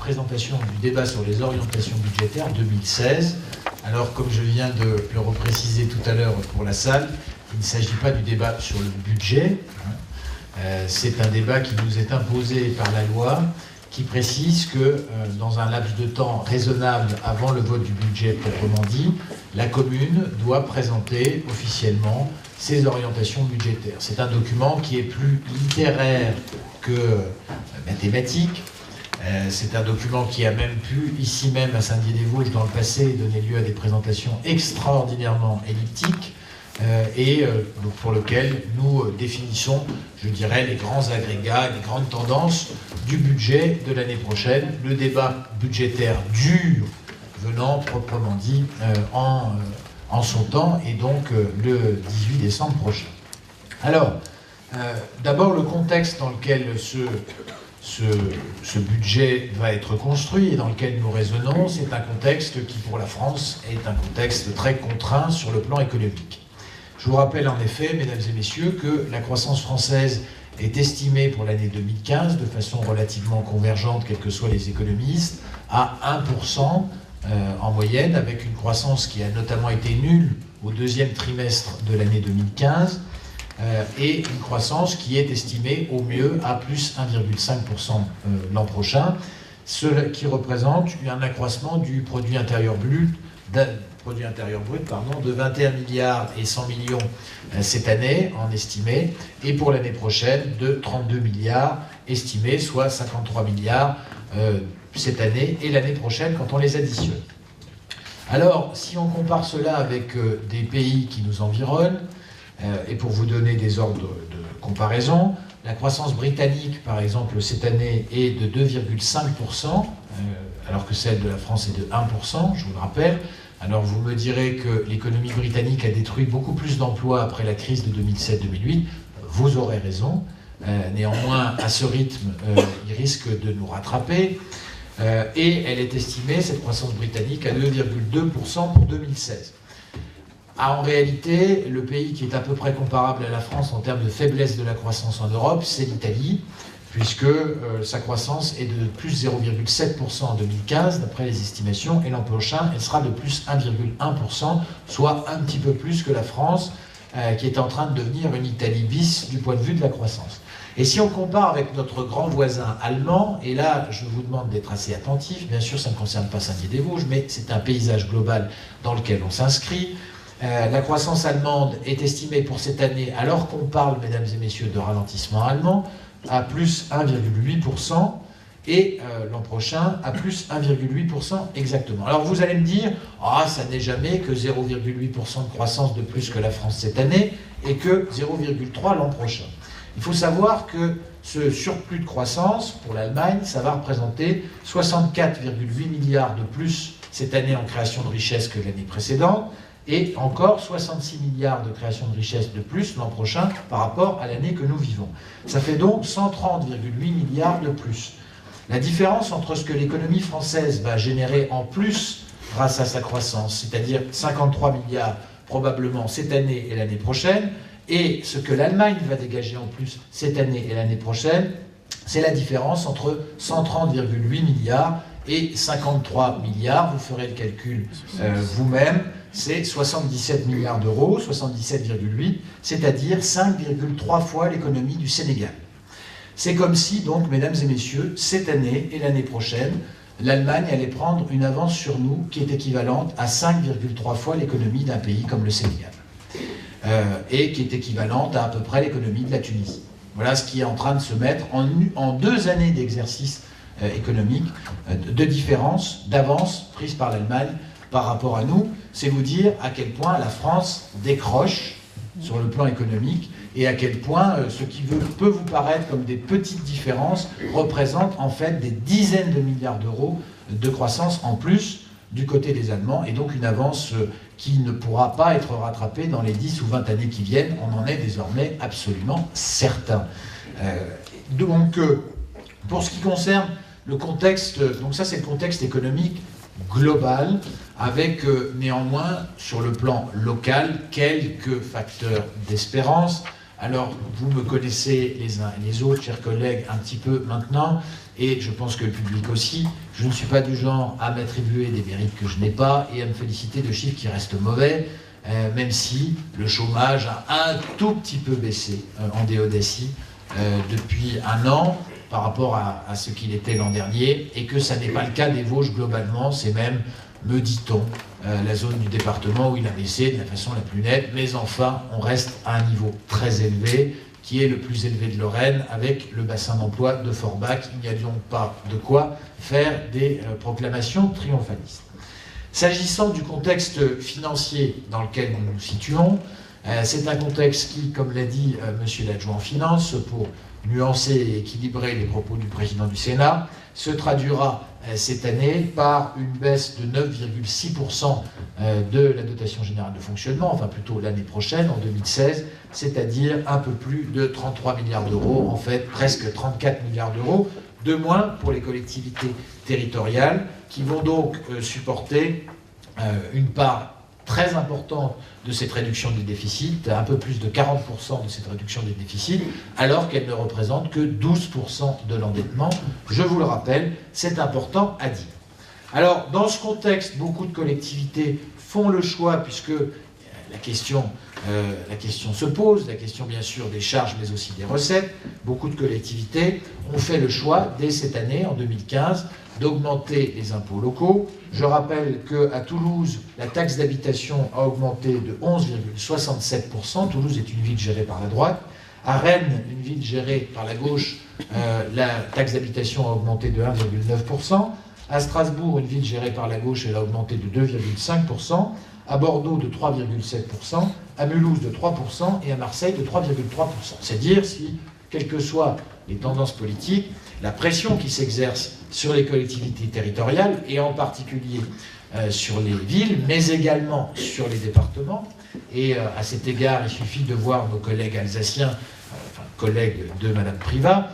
présentation du débat sur les orientations budgétaires 2016. Alors, comme je viens de le repréciser tout à l'heure pour la salle, il ne s'agit pas du débat sur le budget. C'est un débat qui nous est imposé par la loi, qui précise que dans un laps de temps raisonnable avant le vote du budget proprement dit, la commune doit présenter officiellement ses orientations budgétaires. C'est un document qui est plus littéraire que mathématique. C'est un document qui a même pu, ici même à Saint-Dié-des-Vosges, dans le passé, donner lieu à des présentations extraordinairement elliptiques et pour lequel nous définissons, je dirais, les grands agrégats, les grandes tendances du budget de l'année prochaine, le débat budgétaire dur venant proprement dit en son temps, et donc le 18 décembre prochain. Alors, d'abord le contexte dans lequel ce budget va être construit et dans lequel nous raisonnons, c'est un contexte qui, pour la France, est un contexte très contraint sur le plan économique. Je vous rappelle en effet, mesdames et messieurs, que la croissance française est estimée pour l'année 2015, de façon relativement convergente, quels que soient les économistes, à 1% en moyenne, avec une croissance qui a notamment été nulle au deuxième trimestre de l'année 2015, et une croissance qui est estimée au mieux à plus 1,5% l'an prochain, ce qui représente un accroissement du produit intérieur brut de 21 milliards et 100 millions cette année en estimé, et pour l'année prochaine de 32 milliards estimés, soit 53 milliards cette année et l'année prochaine quand on les additionne. Alors, si on compare cela avec des pays qui nous environnent, et pour vous donner des ordres de comparaison, la croissance britannique, par exemple, cette année est de 2,5%, alors que celle de la France est de 1%, je vous le rappelle. Alors vous me direz que l'économie britannique a détruit beaucoup plus d'emplois après la crise de 2007-2008. Vous aurez raison. Néanmoins, à ce rythme, il risque de nous rattraper. Et elle est estimée, cette croissance britannique, à 2,2% pour 2016. En réalité, le pays qui est à peu près comparable à la France en termes de faiblesse de la croissance en Europe, c'est l'Italie, puisque sa croissance est de plus 0,7% en 2015, d'après les estimations, et l'an prochain, elle sera de plus 1,1%, soit un petit peu plus que la France, qui est en train de devenir une Italie bis du point de vue de la croissance. Et si on compare avec notre grand voisin allemand, et là, je vous demande d'être assez attentif, bien sûr, ça ne concerne pas Saint-Dié-des-Vosges, mais c'est un paysage global dans lequel on s'inscrit. La croissance allemande est estimée pour cette année, alors qu'on parle, mesdames et messieurs, de ralentissement allemand, à plus 1,8%, et l'an prochain à plus 1,8% exactement. Alors vous allez me dire, ça n'est jamais que 0,8% de croissance de plus que la France cette année, et que 0,3% l'an prochain. Il faut savoir que ce surplus de croissance, pour l'Allemagne, ça va représenter 64,8 milliards de plus cette année en création de richesse que l'année précédente, et encore 66 milliards de création de richesse de plus l'an prochain par rapport à l'année que nous vivons. Ça fait donc 130,8 milliards de plus. La différence entre ce que l'économie française va générer en plus grâce à sa croissance, c'est-à-dire 53 milliards probablement cette année et l'année prochaine, et ce que l'Allemagne va dégager en plus cette année et l'année prochaine, c'est la différence entre 130,8 milliards et 53 milliards. Vous ferez le calcul vous-même. C'est 77 milliards d'euros, 77,8, c'est-à-dire 5,3 fois l'économie du Sénégal. C'est comme si, donc, mesdames et messieurs, cette année et l'année prochaine, l'Allemagne allait prendre une avance sur nous qui est équivalente à 5,3 fois l'économie d'un pays comme le Sénégal. Et qui est équivalente à peu près l'économie de la Tunisie. Voilà ce qui est en train de se mettre en 2 années d'exercice économique, de différence, d'avance prise par l'Allemagne par rapport à nous. C'est vous dire à quel point la France décroche sur le plan économique et à quel point ce qui peut vous paraître comme des petites différences représente en fait des dizaines de milliards d'euros de croissance en plus du côté des Allemands, et donc une avance qui ne pourra pas être rattrapée dans les 10 ou 20 années qui viennent. On en est désormais absolument certain. Donc, pour ce qui concerne le contexte, donc ça c'est le contexte économique global, avec néanmoins, sur le plan local, quelques facteurs d'espérance. Alors, vous me connaissez les uns et les autres, chers collègues, un petit peu maintenant, et je pense que le public aussi. Je ne suis pas du genre à m'attribuer des mérites que je n'ai pas et à me féliciter de chiffres qui restent mauvais, même si le chômage a un tout petit peu baissé en Déodacie depuis un an par rapport à ce qu'il était l'an dernier, et que ça n'est pas le cas des Vosges globalement, c'est même, me dit-on, la zone du département où il a baissé de la façon la plus nette, mais enfin, on reste à un niveau très élevé, qui est le plus élevé de Lorraine, avec le bassin d'emploi de Forbach. Il n'y a donc pas de quoi faire des proclamations triomphalistes. S'agissant du contexte financier dans lequel nous nous situons, c'est un contexte qui, comme l'a dit monsieur l'adjoint en finance, pour nuancer et équilibrer les propos du président du Sénat, se traduira cette année par une baisse de 9,6% de la dotation générale de fonctionnement, enfin plutôt l'année prochaine, en 2016, c'est-à-dire un peu plus de 33 milliards d'euros, en fait presque 34 milliards d'euros de moins pour les collectivités territoriales, qui vont donc supporter une part très importante de cette réduction des déficits, un peu plus de 40% de cette réduction des déficits, alors qu'elle ne représente que 12% de l'endettement. Je vous le rappelle, c'est important à dire. Alors, dans ce contexte, beaucoup de collectivités font le choix, puisque la question se pose, la question bien sûr des charges, mais aussi des recettes. Beaucoup de collectivités ont fait le choix, dès cette année, en 2015, d'augmenter les impôts locaux. Je rappelle qu'à Toulouse, la taxe d'habitation a augmenté de 11,67%. Toulouse est une ville gérée par la droite. À Rennes, une ville gérée par la gauche, la taxe d'habitation a augmenté de 1,9%. À Strasbourg, une ville gérée par la gauche, elle a augmenté de 2,5%. À Bordeaux, de 3,7%. À Mulhouse, de 3%. Et à Marseille, de 3,3%. C'est dire si, quelles que soient les tendances politiques, la pression qui s'exerce sur les collectivités territoriales, et en particulier sur les villes, mais également sur les départements. Et à cet égard, il suffit de voir nos collègues alsaciens, collègues de Madame Privat,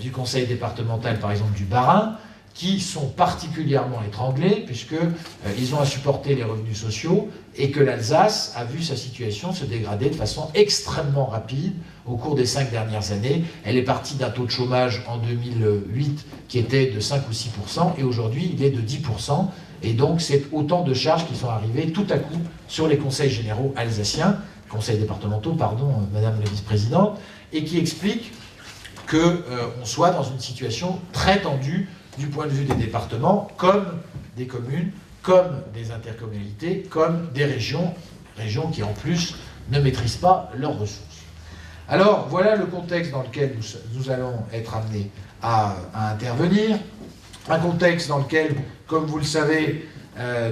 du conseil départemental, par exemple, du Bas-Rhin, qui sont particulièrement étranglés, puisqu'ils ont à supporter les revenus sociaux, et que l'Alsace a vu sa situation se dégrader de façon extrêmement rapide au cours des 5 dernières années. Elle est partie d'un taux de chômage en 2008 qui était de 5 ou 6%, et aujourd'hui il est de 10%. Et donc c'est autant de charges qui sont arrivées tout à coup sur les conseils généraux alsaciens, conseils départementaux, pardon, Madame la vice-présidente, et qui expliquent qu'on soit dans une situation très tendue du point de vue des départements, comme des communes, comme des intercommunalités, comme des régions qui en plus ne maîtrisent pas leurs ressources. Alors voilà le contexte dans lequel nous allons être amenés à intervenir, un contexte dans lequel, comme vous le savez,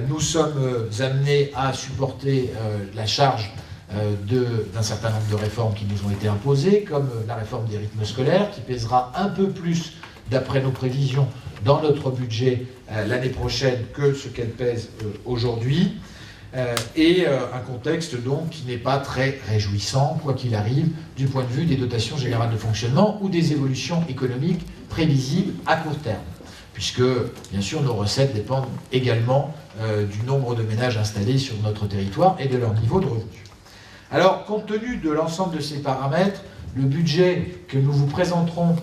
nous sommes amenés à supporter la charge d'un certain nombre de réformes qui nous ont été imposées, comme la réforme des rythmes scolaires, qui pèsera un peu plus, d'après nos prévisions, dans notre budget l'année prochaine que ce qu'elle pèse aujourd'hui, et un contexte donc qui n'est pas très réjouissant, quoi qu'il arrive, du point de vue des dotations générales de fonctionnement ou des évolutions économiques prévisibles à court terme, puisque bien sûr nos recettes dépendent également du nombre de ménages installés sur notre territoire et de leur niveau de revenus. Alors, compte tenu de l'ensemble de ces paramètres, le budget que nous vous présenterons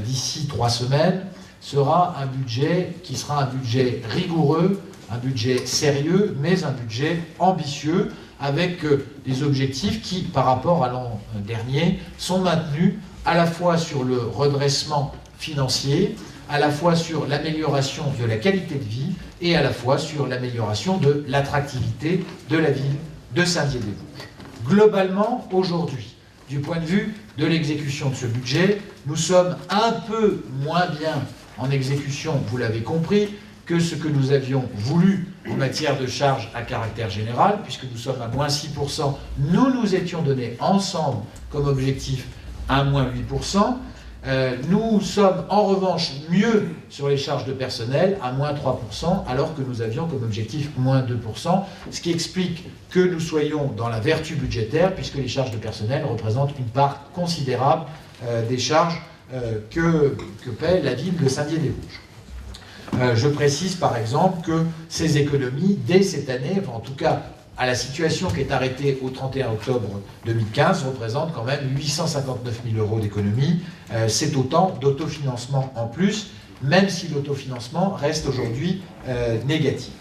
d'ici 3 semaines sera un budget qui sera un budget rigoureux, un budget sérieux, mais un budget ambitieux, avec des objectifs qui, par rapport à l'an dernier, sont maintenus à la fois sur le redressement financier, à la fois sur l'amélioration de la qualité de vie et à la fois sur l'amélioration de l'attractivité de la ville de Saint-Dié-des-Vosges. Globalement, aujourd'hui, du point de vue de l'exécution de ce budget, nous sommes un peu moins bien en exécution, vous l'avez compris, que ce que nous avions voulu en matière de charges à caractère général, puisque nous sommes à moins 6%. Nous étions donnés ensemble comme objectif un moins 8%. Nous sommes en revanche mieux sur les charges de personnel à moins 3%, alors que nous avions comme objectif moins 2%, ce qui explique que nous soyons dans la vertu budgétaire, puisque les charges de personnel représentent une part considérable des charges que paie la ville de Saint-Dié-des-Vosges. Je précise par exemple que ces économies, dès cette année, enfin en tout cas à la situation qui est arrêtée au 31 octobre 2015, représente quand même 859 000 € d'économie. C'est autant d'autofinancement en plus, même si l'autofinancement reste aujourd'hui négatif.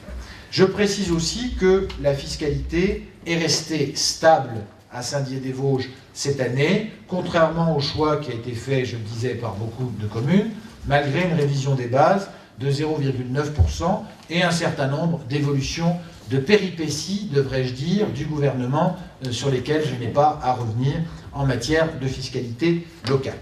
Je précise aussi que la fiscalité est restée stable à Saint-Dié-des-Vosges cette année, contrairement au choix qui a été fait, je le disais, par beaucoup de communes, malgré une révision des bases de 0,9% et un certain nombre d'évolutions, de péripéties, devrais-je dire, du gouvernement sur lesquelles je n'ai pas à revenir en matière de fiscalité locale.